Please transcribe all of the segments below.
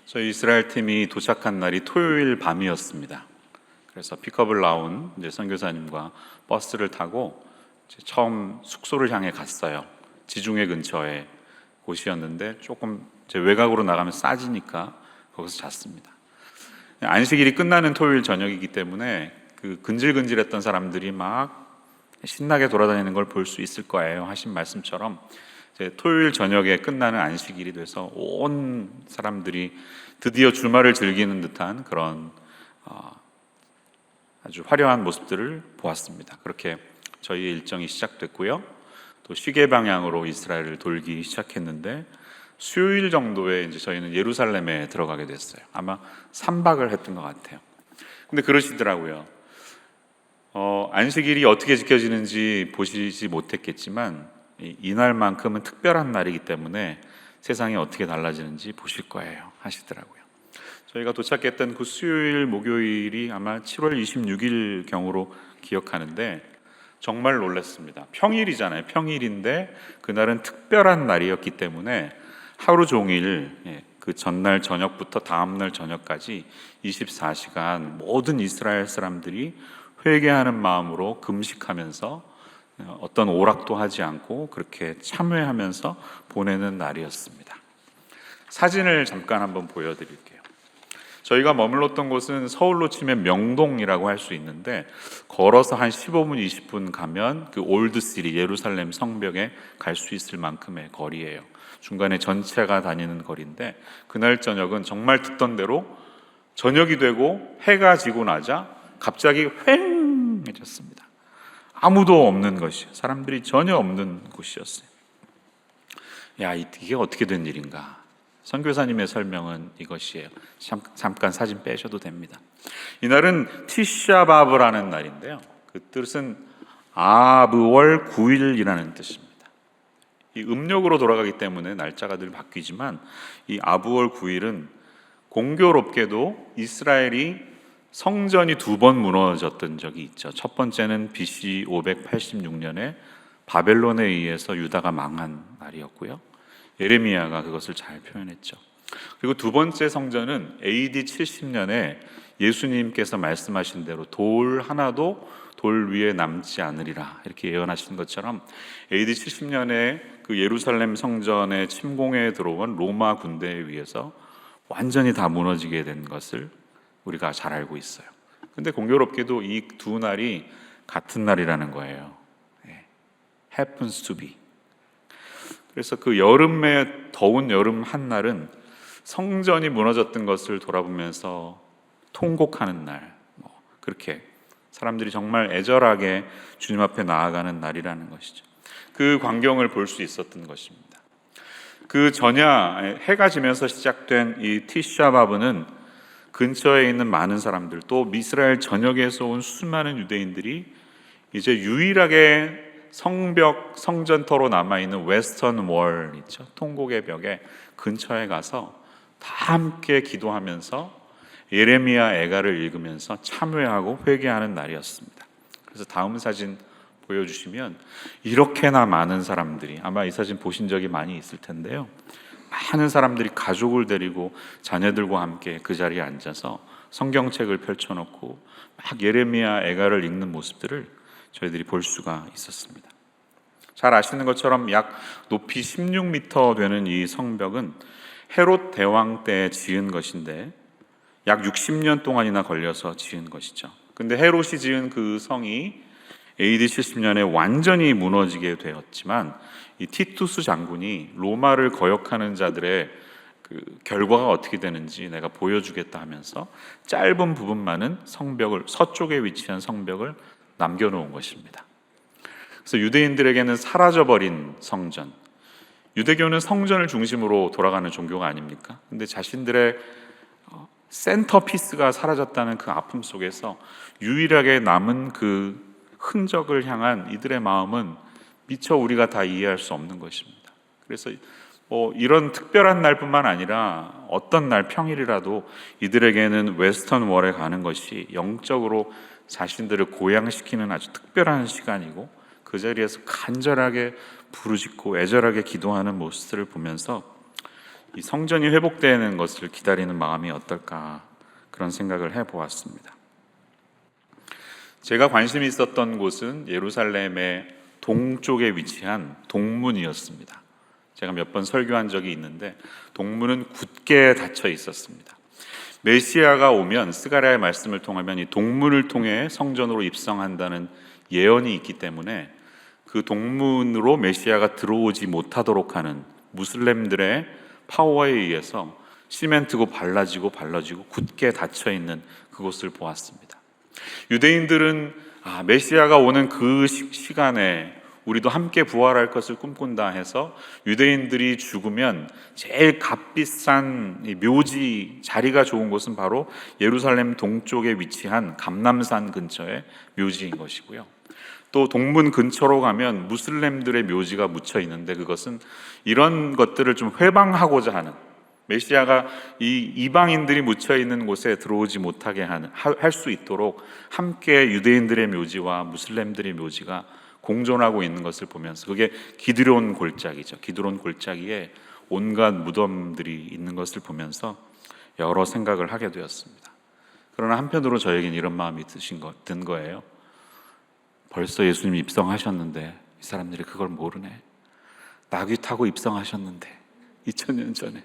저희 이스라엘 팀이 도착한 날이 토요일 밤이었습니다. 그래서 픽업을 나온 이제 선교사님과 버스를 타고 이제 처음 숙소를 향해 갔어요. 지중해 근처에 곳이었는데 조금 이제 외곽으로 나가면 싸지니까 거기서 잤습니다. 안식일이 끝나는 토요일 저녁이기 때문에 그 근질근질했던 사람들이 막 신나게 돌아다니는 걸 볼 수 있을 거예요 하신 말씀처럼 이제 토요일 저녁에 끝나는 안식일이 돼서 온 사람들이 드디어 주말을 즐기는 듯한 그런 아주 화려한 모습들을 보았습니다. 그렇게 저희의 일정이 시작됐고요. 또 시계 방향으로 이스라엘을 돌기 시작했는데 수요일 정도에 이제 저희는 예루살렘에 들어가게 됐어요. 아마 3박을 했던 것 같아요. 근데 그러시더라고요. 안식일이 어떻게 지켜지는지 보시지 못했겠지만 이날만큼은 특별한 날이기 때문에 세상이 어떻게 달라지는지 보실 거예요 하시더라고요. 저희가 도착했던 그 수요일 목요일이 아마 7월 26일 경으로 기억하는데 정말 놀랐습니다. 평일이잖아요. 평일인데 그날은 특별한 날이었기 때문에 하루 종일 그 전날 저녁부터 다음날 저녁까지 24시간 모든 이스라엘 사람들이 회개하는 마음으로 금식하면서 어떤 오락도 하지 않고 그렇게 참회하면서 보내는 날이었습니다. 사진을 잠깐 한번 보여드릴게요. 저희가 머물렀던 곳은 서울로 치면 명동이라고 할 수 있는데 걸어서 한 15분, 20분 가면 그 올드시리 예루살렘 성벽에 갈 수 있을 만큼의 거리예요. 중간에 전체가 다니는 거리인데 그날 저녁은 정말 듣던 대로 저녁이 되고 해가 지고 나자 갑자기 휑해졌습니다. 아무도 없는 것이요. 사람들이 전혀 없는 곳이었어요. 야, 이게 어떻게 된 일인가? 선교사님의 설명은 이것이에요. 잠깐 사진 빼셔도 됩니다. 이날은 티샤바브라는 날인데요. 그 뜻은 아브월 9일이라는 뜻입니다. 이 음력으로 돌아가기 때문에 날짜가 늘 바뀌지만 이 아브월 9일은 공교롭게도 이스라엘이 성전이 2번 무너졌던 적이 있죠. 첫 번째는 BC 586년에 바벨론에 의해서 유다가 망한 날이었고요. 예레미야가 그것을 잘 표현했죠. 그리고 두 번째 성전은 AD 70년에 예수님께서 말씀하신 대로 돌 하나도 돌 위에 남지 않으리라 이렇게 예언하신 것처럼 AD 70년에 그 예루살렘 성전의 침공에 들어온 로마 군대에 의해서 완전히 다 무너지게 된 것을 우리가 잘 알고 있어요. 근데 공교롭게도 이 두 날이 같은 날이라는 거예요. Happens to be. 그래서 그 여름에 더운 여름 한날은 성전이 무너졌던 것을 돌아보면서 통곡하는 날, 그렇게 사람들이 정말 애절하게 주님 앞에 나아가는 날이라는 것이죠. 그 광경을 볼 수 있었던 것입니다. 그 전야 해가 지면서 시작된 이 티샤바브는 근처에 있는 많은 사람들, 또 이스라엘 전역에서 온 수많은 유대인들이 이제 유일하게 성전터로 남아있는 웨스턴 월 있죠. 통곡의 벽에 근처에 가서 다 함께 기도하면서 예레미야 애가를 읽으면서 참회하고 회개하는 날이었습니다. 그래서 다음 사진 보여주시면 이렇게나 많은 사람들이, 아마 이 사진 보신 적이 많이 있을 텐데요, 많은 사람들이 가족을 데리고 자녀들과 함께 그 자리에 앉아서 성경책을 펼쳐놓고 막 예레미야 애가를 읽는 모습들을 저희들이 볼 수가 있었습니다. 잘 아시는 것처럼 약 높이 16m 되는 이 성벽은 헤롯 대왕 때 지은 것인데 약 60년 동안이나 걸려서 지은 것이죠. 근데 헤롯이 지은 그 성이 AD 70년에 완전히 무너지게 되었지만 이 티투스 장군이 로마를 거역하는 자들의 그 결과가 어떻게 되는지 내가 보여주겠다 하면서 짧은 부분만은 성벽을, 서쪽에 위치한 성벽을 남겨놓은 것입니다. 그래서 유대인들에게는 사라져버린 성전, 유대교는 성전을 중심으로 돌아가는 종교가 아닙니까? 근데 자신들의 센터피스가 사라졌다는 그 아픔 속에서 유일하게 남은 그 흔적을 향한 이들의 마음은 미처 우리가 다 이해할 수 없는 것입니다. 그래서 이런 특별한 날뿐만 아니라 어떤 날 평일이라도 이들에게는 웨스턴 월에 가는 것이 영적으로 자신들을 고양시키는 아주 특별한 시간이고 그 자리에서 간절하게 부르짖고 애절하게 기도하는 모습들을 보면서 이 성전이 회복되는 것을 기다리는 마음이 어떨까 그런 생각을 해보았습니다. 제가 관심이 있었던 곳은 예루살렘의 동쪽에 위치한 동문이었습니다. 제가 몇 번 설교한 적이 있는데 동문은 굳게 닫혀 있었습니다. 메시아가 오면 스가랴의 말씀을 통하면 이 동문을 통해 성전으로 입성한다는 예언이 있기 때문에 그 동문으로 메시아가 들어오지 못하도록 하는 무슬림들의 파워에 의해서 시멘트고 발라지고 굳게 닫혀 있는 그곳을 보았습니다. 유대인들은 메시아가 오는 그 시간에 우리도 함께 부활할 것을 꿈꾼다 해서 유대인들이 죽으면 제일 값비싼 묘지 자리가 좋은 곳은 바로 예루살렘 동쪽에 위치한 감람산 근처의 묘지인 것이고요. 또 동문 근처로 가면 무슬림들의 묘지가 묻혀 있는데 그것은 이런 것들을 좀 회방하고자 하는, 메시아가 이 이방인들이 묻혀 있는 곳에 들어오지 못하게 할 수 있도록 함께 유대인들의 묘지와 무슬림들의 묘지가 공존하고 있는 것을 보면서, 그게 기드론 골짜기죠. 기드론 골짜기에 온갖 무덤들이 있는 것을 보면서 여러 생각을 하게 되었습니다. 그러나 한편으로 저에겐 이런 마음이 든 거예요. 벌써 예수님이 입성하셨는데 이 사람들이 그걸 모르네. 나귀 타고 입성하셨는데 2000년 전에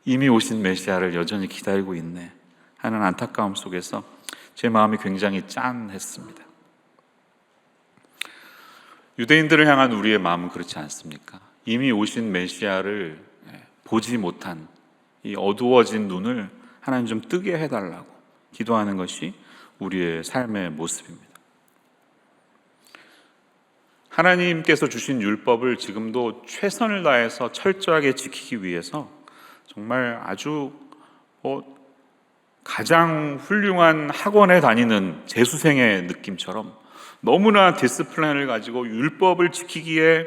이미 오신 메시아를 여전히 기다리고 있네 하는 안타까움 속에서 제 마음이 굉장히 짠했습니다. 유대인들을 향한 우리의 마음은 그렇지 않습니까? 이미 오신 메시아를 보지 못한 이 어두워진 눈을 하나님 좀 뜨게 해달라고 기도하는 것이 우리의 삶의 모습입니다. 하나님께서 주신 율법을 지금도 최선을 다해서 철저하게 지키기 위해서 정말 아주 가장 훌륭한 학원에 다니는 재수생의 느낌처럼 너무나 디스플레인을 가지고 율법을 지키기에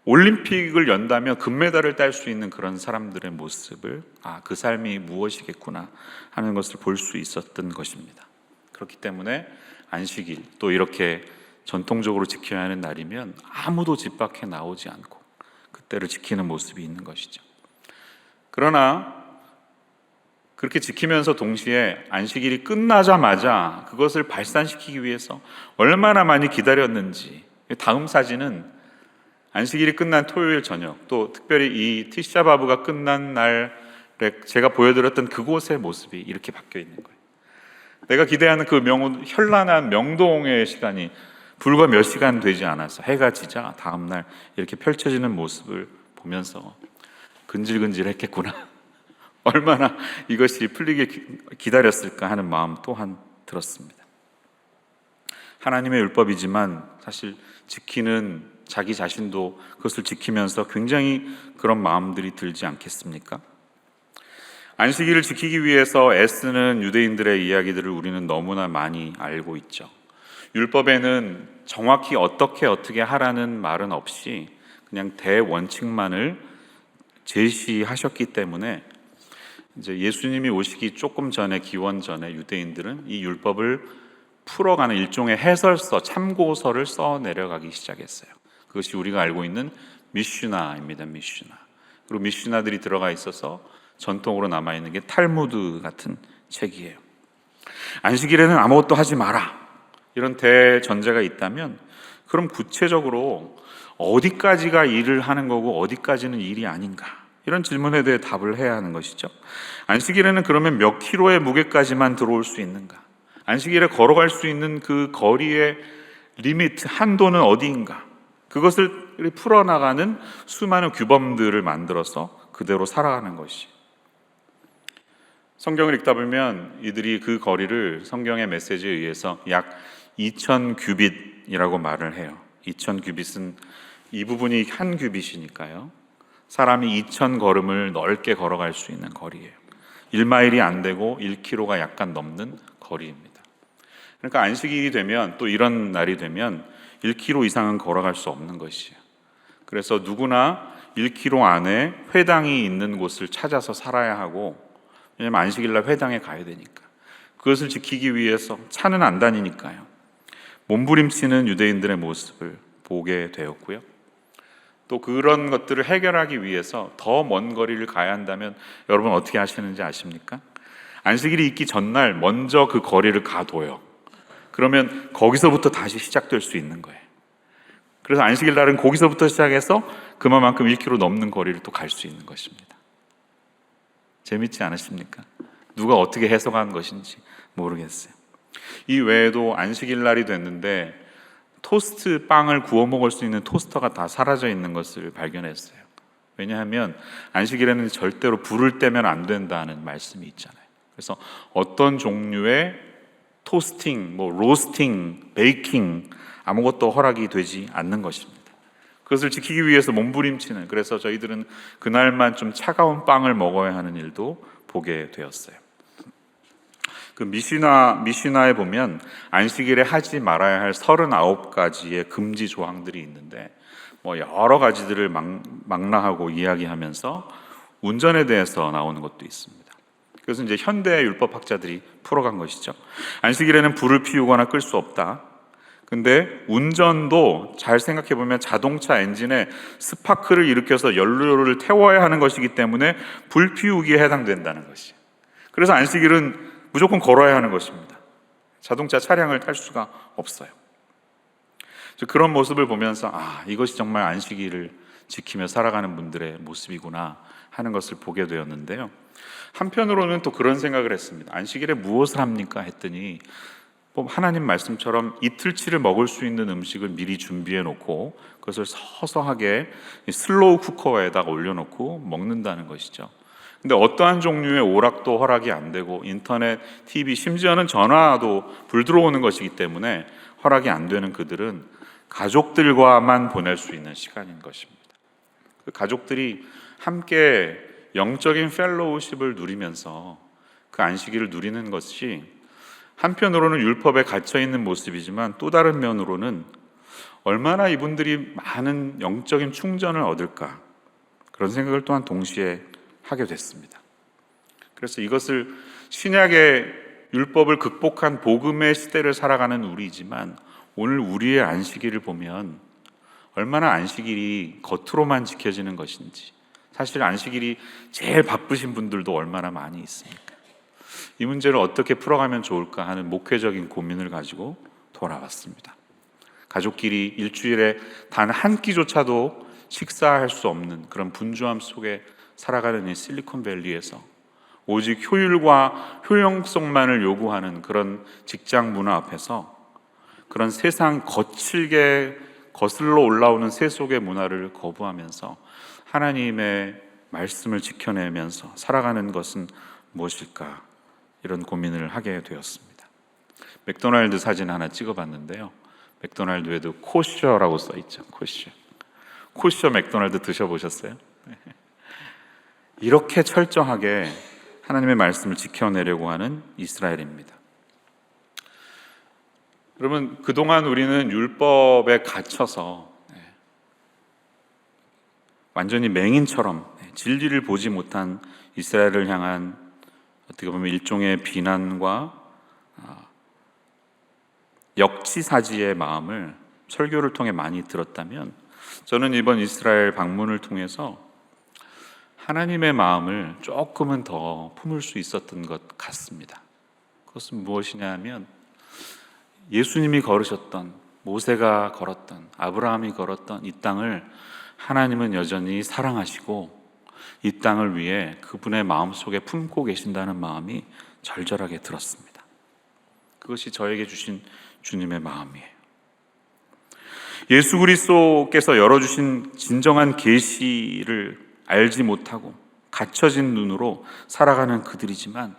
올림픽을 연다면 금메달을 딸 수 있는 그런 사람들의 모습을, 그 삶이 무엇이겠구나 하는 것을 볼 수 있었던 것입니다. 그렇기 때문에 안식일, 또 이렇게 전통적으로 지켜야 하는 날이면 아무도 집 밖에 나오지 않고 그때를 지키는 모습이 있는 것이죠. 그러나 그렇게 지키면서 동시에 안식일이 끝나자마자 그것을 발산시키기 위해서 얼마나 많이 기다렸는지, 다음 사진은 안식일이 끝난 토요일 저녁, 또 특별히 이 티샤바브가 끝난 날에 제가 보여드렸던 그곳의 모습이 이렇게 바뀌어 있는 거예요. 내가 기대하는 그 현란한 명동의 시간이 불과 몇 시간 되지 않아서 해가 지자 다음 날 이렇게 펼쳐지는 모습을 보면서 근질근질했겠구나, 얼마나 이것이 풀리길 기다렸을까 하는 마음 또한 들었습니다. 하나님의 율법이지만 사실 지키는 자기 자신도 그것을 지키면서 굉장히 그런 마음들이 들지 않겠습니까? 안식일을 지키기 위해서 애쓰는 유대인들의 이야기들을 우리는 너무나 많이 알고 있죠. 율법에는 정확히 어떻게 하라는 말은 없이 그냥 대원칙만을 제시하셨기 때문에 이제 예수님이 오시기 조금 전에, 기원 전에 유대인들은 이 율법을 풀어가는 일종의 해설서, 참고서를 써 내려가기 시작했어요. 그것이 우리가 알고 있는 미슈나입니다. 미슈나. 그리고 미슈나들이 들어가 있어서 전통으로 남아있는 게 탈무드 같은 책이에요. 안식일에는 아무것도 하지 마라, 이런 대전제가 있다면 그럼 구체적으로 어디까지가 일을 하는 거고 어디까지는 일이 아닌가, 이런 질문에 대해 답을 해야 하는 것이죠. 안식일에는 그러면 몇 킬로의 무게까지만 들어올 수 있는가? 안식일에 걸어갈 수 있는 그 거리의 리미트, 한도는 어디인가? 그것을 풀어나가는 수많은 규범들을 만들어서 그대로 살아가는 것이, 성경을 읽다 보면 이들이 그 거리를 성경의 메시지에 의해서 약 2000규빗이라고 말을 해요. 2000규빗은 이 부분이 한 규빗이니까요, 사람이 2000걸음을 넓게 걸어갈 수 있는 거리예요. 1마일이 안 되고 1km가 약간 넘는 거리입니다. 그러니까 안식일이 되면, 또 이런 날이 되면 1km 이상은 걸어갈 수 없는 것이에요. 그래서 누구나 1km 안에 회당이 있는 곳을 찾아서 살아야 하고, 왜냐하면 안식일날 회당에 가야 되니까, 그것을 지키기 위해서 차는 안 다니니까요. 몸부림치는 유대인들의 모습을 보게 되었고요. 또 그런 것들을 해결하기 위해서 더 먼 거리를 가야 한다면 여러분 어떻게 하시는지 아십니까? 안식일이 있기 전날 먼저 그 거리를 가둬요. 그러면 거기서부터 다시 시작될 수 있는 거예요. 그래서 안식일 날은 거기서부터 시작해서 그만큼 1km 넘는 거리를 또 갈 수 있는 것입니다. 재밌지 않으십니까? 누가 어떻게 해석한 것인지 모르겠어요. 이 외에도 안식일 날이 됐는데 토스트 빵을 구워 먹을 수 있는 토스터가 다 사라져 있는 것을 발견했어요. 왜냐하면 안식일에는 절대로 불을 떼면 안 된다는 말씀이 있잖아요. 그래서 어떤 종류의 토스팅, 로스팅, 베이킹 아무것도 허락이 되지 않는 것입니다. 그것을 지키기 위해서 몸부림치는, 그래서 저희들은 그날만 좀 차가운 빵을 먹어야 하는 일도 보게 되었어요. 그 미시나에 보면 안식일에 하지 말아야 할 39가지의 금지 조항들이 있는데 여러 가지들을 망라하고 이야기하면서 운전에 대해서 나오는 것도 있습니다. 그래서 이제 현대 율법학자들이 풀어간 것이죠. 안식일에는 불을 피우거나 끌 수 없다. 근데 운전도 잘 생각해 보면 자동차 엔진에 스파크를 일으켜서 연료를 태워야 하는 것이기 때문에 불 피우기에 해당된다는 것이에요. 그래서 안식일은 무조건 걸어야 하는 것입니다. 자동차 차량을 탈 수가 없어요. 그런 모습을 보면서 이것이 정말 안식일을 지키며 살아가는 분들의 모습이구나 하는 것을 보게 되었는데요. 한편으로는 또 그런 생각을 했습니다. 안식일에 무엇을 합니까? 했더니 하나님 말씀처럼 이틀치를 먹을 수 있는 음식을 미리 준비해 놓고 그것을 서서하게 슬로우 쿠커에다가 올려놓고 먹는다는 것이죠. 근데 어떠한 종류의 오락도 허락이 안 되고 인터넷, TV, 심지어는 전화도 불 들어오는 것이기 때문에 허락이 안 되는 그들은 가족들과만 보낼 수 있는 시간인 것입니다. 그 가족들이 함께 영적인 펠로우십을 누리면서 그 안식일을 누리는 것이 한편으로는 율법에 갇혀있는 모습이지만 또 다른 면으로는 얼마나 이분들이 많은 영적인 충전을 얻을까, 그런 생각을 또한 동시에 하게 됐습니다. 그래서 이것을 신약의 율법을 극복한 복음의 시대를 살아가는 우리이지만 오늘 우리의 안식일을 보면 얼마나 안식일이 겉으로만 지켜지는 것인지, 사실 안식일이 제일 바쁘신 분들도 얼마나 많이 있습니까? 이 문제를 어떻게 풀어가면 좋을까 하는 목회적인 고민을 가지고 돌아왔습니다. 가족끼리 일주일에 단 한 끼조차도 식사할 수 없는 그런 분주함 속에 살아가는 이 실리콘밸리에서 오직 효율과 효용성만을 요구하는 그런 직장 문화 앞에서 그런 세상 거칠게 거슬러 올라오는 세속의 문화를 거부하면서 하나님의 말씀을 지켜내면서 살아가는 것은 무엇일까, 이런 고민을 하게 되었습니다. 맥도날드 사진 하나 찍어봤는데요. 맥도날드에도 코셔라고 써있죠. 코셔 맥도날드 드셔보셨어요? 이렇게 철저하게 하나님의 말씀을 지켜내려고 하는 이스라엘입니다. 여러분, 그동안 우리는 율법에 갇혀서 완전히 맹인처럼 진리를 보지 못한 이스라엘을 향한 어떻게 보면 일종의 비난과 역지사지의 마음을 설교를 통해 많이 들었다면, 저는 이번 이스라엘 방문을 통해서 하나님의 마음을 조금은 더 품을 수 있었던 것 같습니다. 그것은 무엇이냐 하면 예수님이 걸으셨던, 모세가 걸었던, 아브라함이 걸었던 이 땅을 하나님은 여전히 사랑하시고 이 땅을 위해 그분의 마음속에 품고 계신다는 마음이 절절하게 들었습니다. 그것이 저에게 주신 주님의 마음이에요. 예수 그리스도께서 열어주신 진정한 계시를 알지 못하고 갇혀진 눈으로 살아가는 그들이지만,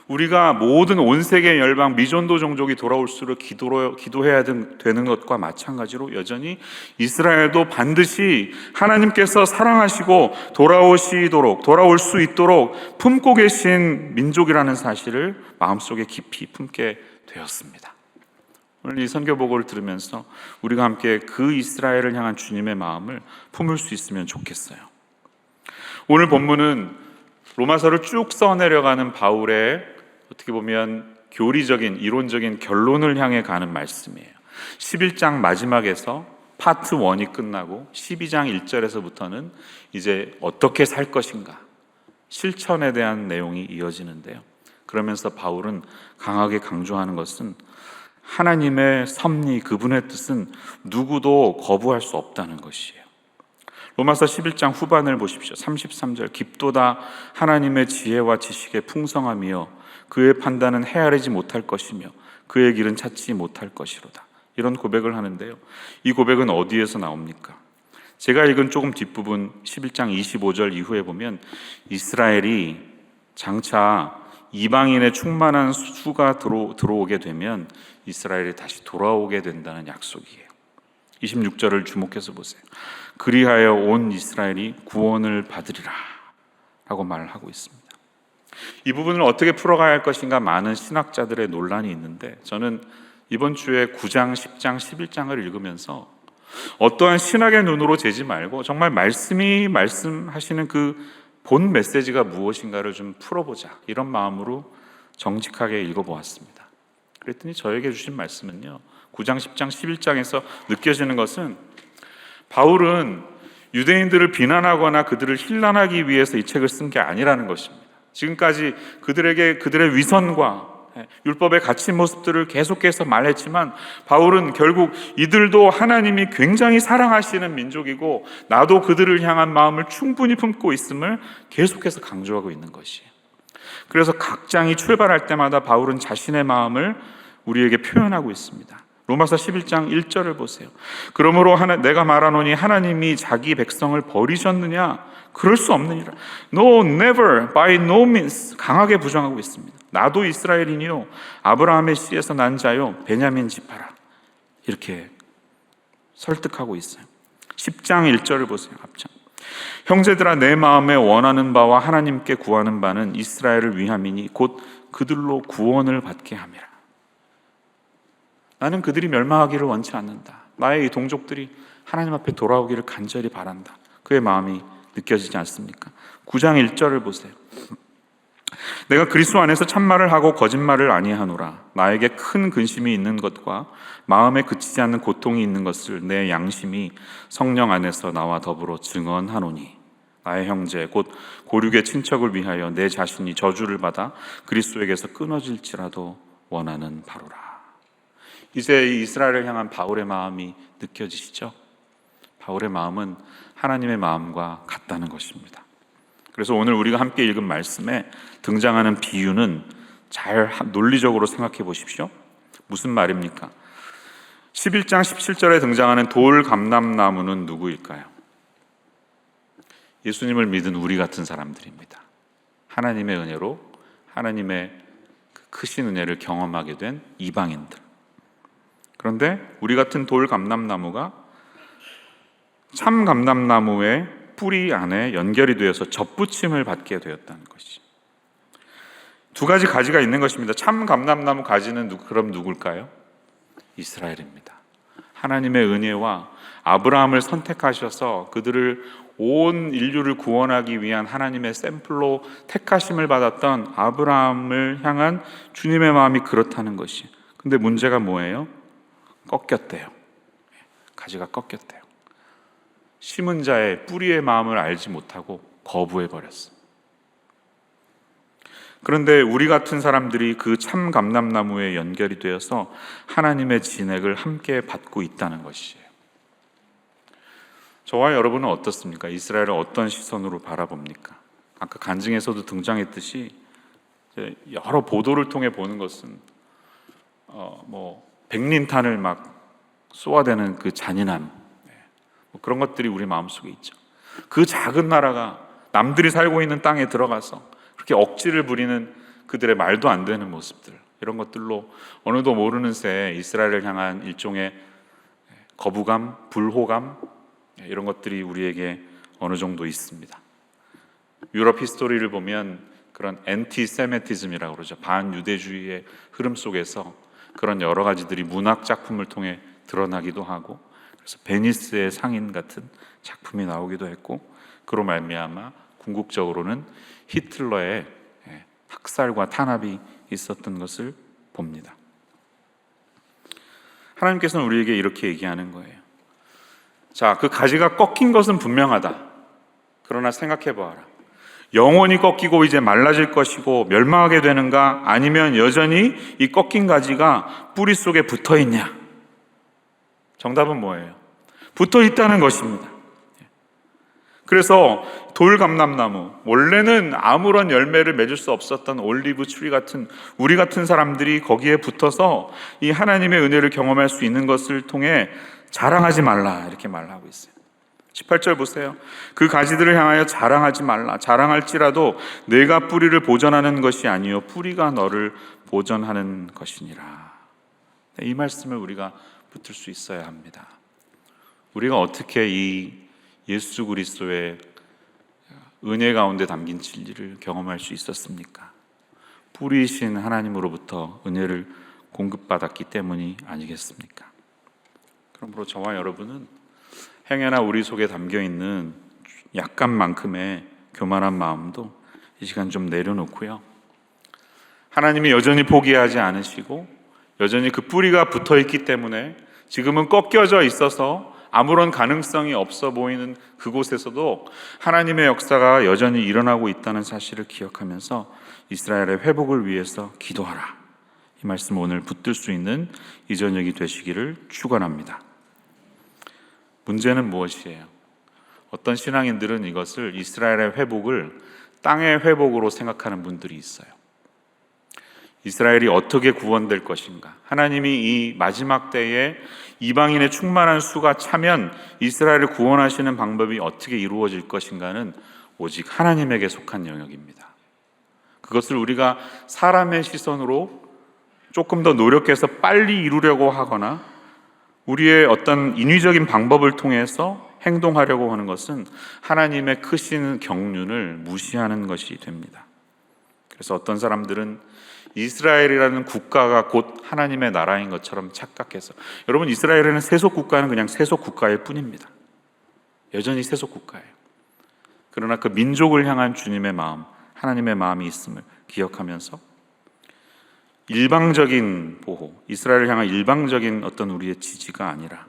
우리가 모든 온 세계 열방 미전도 종족이 돌아올수록 기도해야 되는 것과 마찬가지로 여전히 이스라엘도 반드시 하나님께서 사랑하시고 돌아올 수 있도록 품고 계신 민족이라는 사실을 마음속에 깊이 품게 되었습니다. 오늘 이 선교복을 들으면서 우리가 함께 그 이스라엘을 향한 주님의 마음을 품을 수 있으면 좋겠어요. 오늘 본문은 로마서를 쭉 써내려가는 바울의 어떻게 보면 교리적인 이론적인 결론을 향해 가는 말씀이에요. 11장 마지막에서 파트 1이 끝나고 12장 1절에서부터는 이제 어떻게 살 것인가, 실천에 대한 내용이 이어지는데요. 그러면서 바울은 강하게 강조하는 것은 하나님의 섭리, 그분의 뜻은 누구도 거부할 수 없다는 것이에요. 로마서 11장 후반을 보십시오. 33절, 깊도다 하나님의 지혜와 지식의 풍성함이여 그의 판단은 헤아리지 못할 것이며 그의 길은 찾지 못할 것이로다. 이런 고백을 하는데요. 이 고백은 어디에서 나옵니까? 제가 읽은 조금 뒷부분 11장 25절 이후에 보면 이스라엘이 장차 이방인의 충만한 수가 들어오게 되면 이스라엘이 다시 돌아오게 된다는 약속이에요. 26절을 주목해서 보세요. 그리하여 온 이스라엘이 구원을 받으리라 라고 말을 하고 있습니다. 이 부분을 어떻게 풀어가야 할 것인가 많은 신학자들의 논란이 있는데, 저는 이번 주에 9장, 10장, 11장을 읽으면서 어떠한 신학의 눈으로 재지 말고 정말 말씀이 말씀하시는 그 본 메시지가 무엇인가를 좀 풀어보자, 이런 마음으로 정직하게 읽어보았습니다. 그랬더니 저에게 주신 말씀은요, 9장, 10장, 11장에서 느껴지는 것은 바울은 유대인들을 비난하거나 그들을 힐난하기 위해서 이 책을 쓴 게 아니라는 것입니다. 지금까지 그들에게 그들의 위선과 율법의 갇힌 모습들을 계속해서 말했지만 바울은 결국 이들도 하나님이 굉장히 사랑하시는 민족이고 나도 그들을 향한 마음을 충분히 품고 있음을 계속해서 강조하고 있는 것이에요. 그래서 각 장이 출발할 때마다 바울은 자신의 마음을 우리에게 표현하고 있습니다. 로마서 11장 1절을 보세요. 그러므로 내가 말하노니 하나님이 자기 백성을 버리셨느냐? 그럴 수 없느니라. No, never, by no means. 강하게 부정하고 있습니다. 나도 이스라엘이니요 아브라함의 씨에서 난 자요 베냐민 지파라. 이렇게 설득하고 있어요. 10장 1절을 보세요. 앞장. 형제들아, 내 마음에 원하는 바와 하나님께 구하는 바는 이스라엘을 위함이니 곧 그들로 구원을 받게 함이라. 나는 그들이 멸망하기를 원치 않는다. 나의 이 동족들이 하나님 앞에 돌아오기를 간절히 바란다. 그의 마음이 느껴지지 않습니까? 9장 1절을 보세요. 내가 그리스도 안에서 참말을 하고 거짓말을 아니하노라. 나에게 큰 근심이 있는 것과 마음에 그치지 않는 고통이 있는 것을 내 양심이 성령 안에서 나와 더불어 증언하노니 나의 형제 곧 고륙의 친척을 위하여 내 자신이 저주를 받아 그리스도에게서 끊어질지라도 원하는 바로라. 이제 이스라엘을 향한 바울의 마음이 느껴지시죠? 바울의 마음은 하나님의 마음과 같다는 것입니다. 그래서 오늘 우리가 함께 읽은 말씀에 등장하는 비유는 잘 논리적으로 생각해 보십시오. 무슨 말입니까? 11장 17절에 등장하는 돌 감람나무는 누구일까요? 예수님을 믿은 우리 같은 사람들입니다. 하나님의 은혜로 하나님의 크신 은혜를 경험하게 된 이방인들. 그런데 우리 같은 돌 감람나무가 참 감람나무의 뿌리 안에 연결이 되어서 접붙임을 받게 되었다는 것이. 두 가지 가지가 있는 것입니다. 참 감람나무 가지는 그럼 누굴까요? 이스라엘입니다. 하나님의 은혜와 아브라함을 선택하셔서 그들을 온 인류를 구원하기 위한 하나님의 샘플로 택하심을 받았던 아브라함을 향한 주님의 마음이 그렇다는 것이. 근데 문제가 뭐예요? 꺾였대요. 가지가 꺾였대요. 심은 자의 뿌리의 마음을 알지 못하고 거부해버렸어. 그런데 우리 같은 사람들이 그 참 감람나무에 연결이 되어서 하나님의 진액을 함께 받고 있다는 것이에요. 저와 여러분은 어떻습니까? 이스라엘을 어떤 시선으로 바라봅니까? 아까 간증에서도 등장했듯이 여러 보도를 통해 보는 것은 백린탄을 막 쏘아대는 그 잔인함, 그런 것들이 우리 마음속에 있죠. 그 작은 나라가 남들이 살고 있는 땅에 들어가서 그렇게 억지를 부리는 그들의 말도 안 되는 모습들, 이런 것들로 어느도 모르는 새 이스라엘을 향한 일종의 거부감, 불호감, 이런 것들이 우리에게 어느 정도 있습니다. 유럽 히스토리를 보면 그런 엔티세메티즘이라고 그러죠. 반유대주의의 흐름 속에서 그런 여러 가지들이 문학 작품을 통해 드러나기도 하고, 그래서 베니스의 상인 같은 작품이 나오기도 했고, 그로 말미암아 궁극적으로는 히틀러의 학살과 탄압이 있었던 것을 봅니다. 하나님께서는 우리에게 이렇게 얘기하는 거예요. 자, 그 가지가 꺾인 것은 분명하다. 그러나 생각해 보아라. 영원히 꺾이고 이제 말라질 것이고 멸망하게 되는가? 아니면 여전히 이 꺾인 가지가 뿌리 속에 붙어 있냐? 정답은 뭐예요? 붙어 있다는 것입니다. 그래서 돌감람나무, 원래는 아무런 열매를 맺을 수 없었던 올리브 추리 같은 우리 같은 사람들이 거기에 붙어서 이 하나님의 은혜를 경험할 수 있는 것을 통해 자랑하지 말라, 이렇게 말하고 있어요. 18절 보세요. 그 가지들을 향하여 자랑하지 말라. 자랑할지라도 내가 뿌리를 보전하는 것이 아니요 뿌리가 너를 보전하는 것이니라. 이 말씀을 우리가 붙들 수 있어야 합니다. 우리가 어떻게 이 예수 그리스도의 은혜 가운데 담긴 진리를 경험할 수 있었습니까? 뿌리이신 하나님으로부터 은혜를 공급받았기 때문이 아니겠습니까? 그러므로 저와 여러분은 행여나 우리 속에 담겨있는 약간만큼의 교만한 마음도 이 시간 좀 내려놓고요, 하나님이 여전히 포기하지 않으시고 여전히 그 뿌리가 붙어있기 때문에 지금은 꺾여져 있어서 아무런 가능성이 없어 보이는 그곳에서도 하나님의 역사가 여전히 일어나고 있다는 사실을 기억하면서 이스라엘의 회복을 위해서 기도하라. 이 말씀 오늘 붙들 수 있는 이 저녁이 되시기를 축원합니다. 문제는 무엇이에요? 어떤 신앙인들은 이것을 이스라엘의 회복을 땅의 회복으로 생각하는 분들이 있어요. 이스라엘이 어떻게 구원될 것인가? 하나님이 이 마지막 때에 이방인의 충만한 수가 차면 이스라엘을 구원하시는 방법이 어떻게 이루어질 것인가는 오직 하나님에게 속한 영역입니다. 그것을 우리가 사람의 시선으로 조금 더 노력해서 빨리 이루려고 하거나 우리의 어떤 인위적인 방법을 통해서 행동하려고 하는 것은 하나님의 크신 경륜을 무시하는 것이 됩니다. 그래서 어떤 사람들은 이스라엘이라는 국가가 곧 하나님의 나라인 것처럼 착각해서, 여러분, 이스라엘에는 세속 국가는 그냥 세속 국가일 뿐입니다. 여전히 세속 국가예요. 그러나 그 민족을 향한 주님의 마음, 하나님의 마음이 있음을 기억하면서 일방적인 보호, 이스라엘을 향한 일방적인 어떤 우리의 지지가 아니라,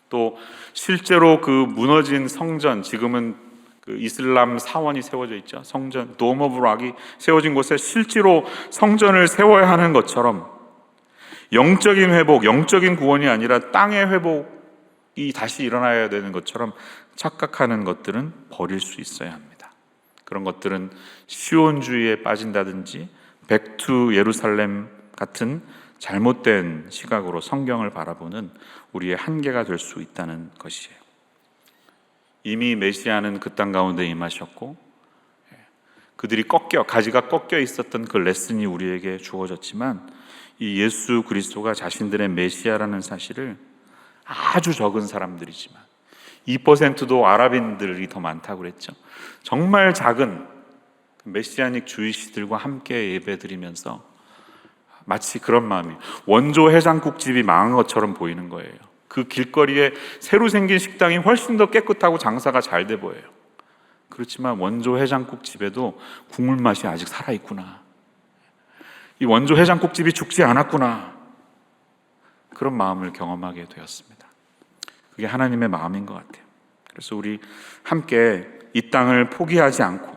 또 실제로 그 무너진 성전, 지금은 그 이슬람 사원이 세워져 있죠. 성전, 도움 오브 락이 세워진 곳에 실제로 성전을 세워야 하는 것처럼 영적인 회복, 영적인 구원이 아니라 땅의 회복이 다시 일어나야 되는 것처럼 착각하는 것들은 버릴 수 있어야 합니다. 그런 것들은 시온주의에 빠진다든지 백투 예루살렘 같은 잘못된 시각으로 성경을 바라보는 우리의 한계가 될 수 있다는 것이에요. 이미 메시아는 그 땅 가운데 임하셨고 그들이 가지가 꺾여 있었던 그 레슨이 우리에게 주어졌지만, 이 예수 그리스도가 자신들의 메시아라는 사실을 아주 적은 사람들이지만 2%도 아랍인들이 더 많다고 그랬죠. 정말 작은 메시아닉 주이시들과 함께 예배드리면서 마치 그런 마음이, 원조 해장국집이 망한 것처럼 보이는 거예요. 그 길거리에 새로 생긴 식당이 훨씬 더 깨끗하고 장사가 잘 돼 보여요. 그렇지만 원조 해장국집에도 국물 맛이 아직 살아있구나, 이 원조 해장국집이 죽지 않았구나, 그런 마음을 경험하게 되었습니다. 그게 하나님의 마음인 것 같아요. 그래서 우리 함께 이 땅을 포기하지 않고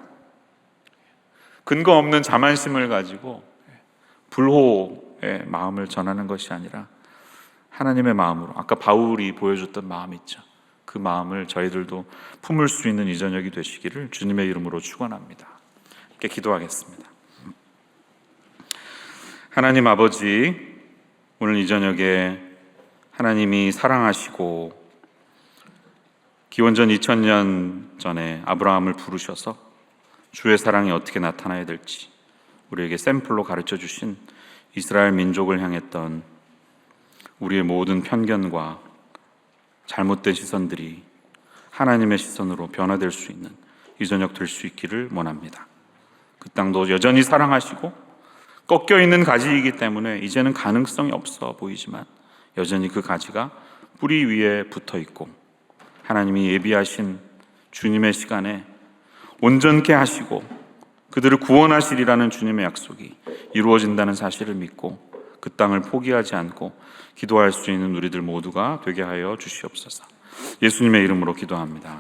근거 없는 자만심을 가지고 불호의 마음을 전하는 것이 아니라 하나님의 마음으로, 아까 바울이 보여줬던 마음 있죠. 그 마음을 저희들도 품을 수 있는 이 저녁이 되시기를 주님의 이름으로 축원합니다. 함께 기도하겠습니다. 하나님 아버지, 오늘 이 저녁에 하나님이 사랑하시고 기원전 2000년 전에 아브라함을 부르셔서 주의 사랑이 어떻게 나타나야 될지 우리에게 샘플로 가르쳐 주신 이스라엘 민족을 향했던 우리의 모든 편견과 잘못된 시선들이 하나님의 시선으로 변화될 수 있는 이 저녁 될 수 있기를 원합니다. 그 땅도 여전히 사랑하시고 꺾여 있는 가지이기 때문에 이제는 가능성이 없어 보이지만 여전히 그 가지가 뿌리 위에 붙어 있고 하나님이 예비하신 주님의 시간에 온전케 하시고 그들을 구원하시리라는 주님의 약속이 이루어진다는 사실을 믿고 그 땅을 포기하지 않고 기도할 수 있는 우리들 모두가 되게 하여 주시옵소서. 예수님의 이름으로 기도합니다.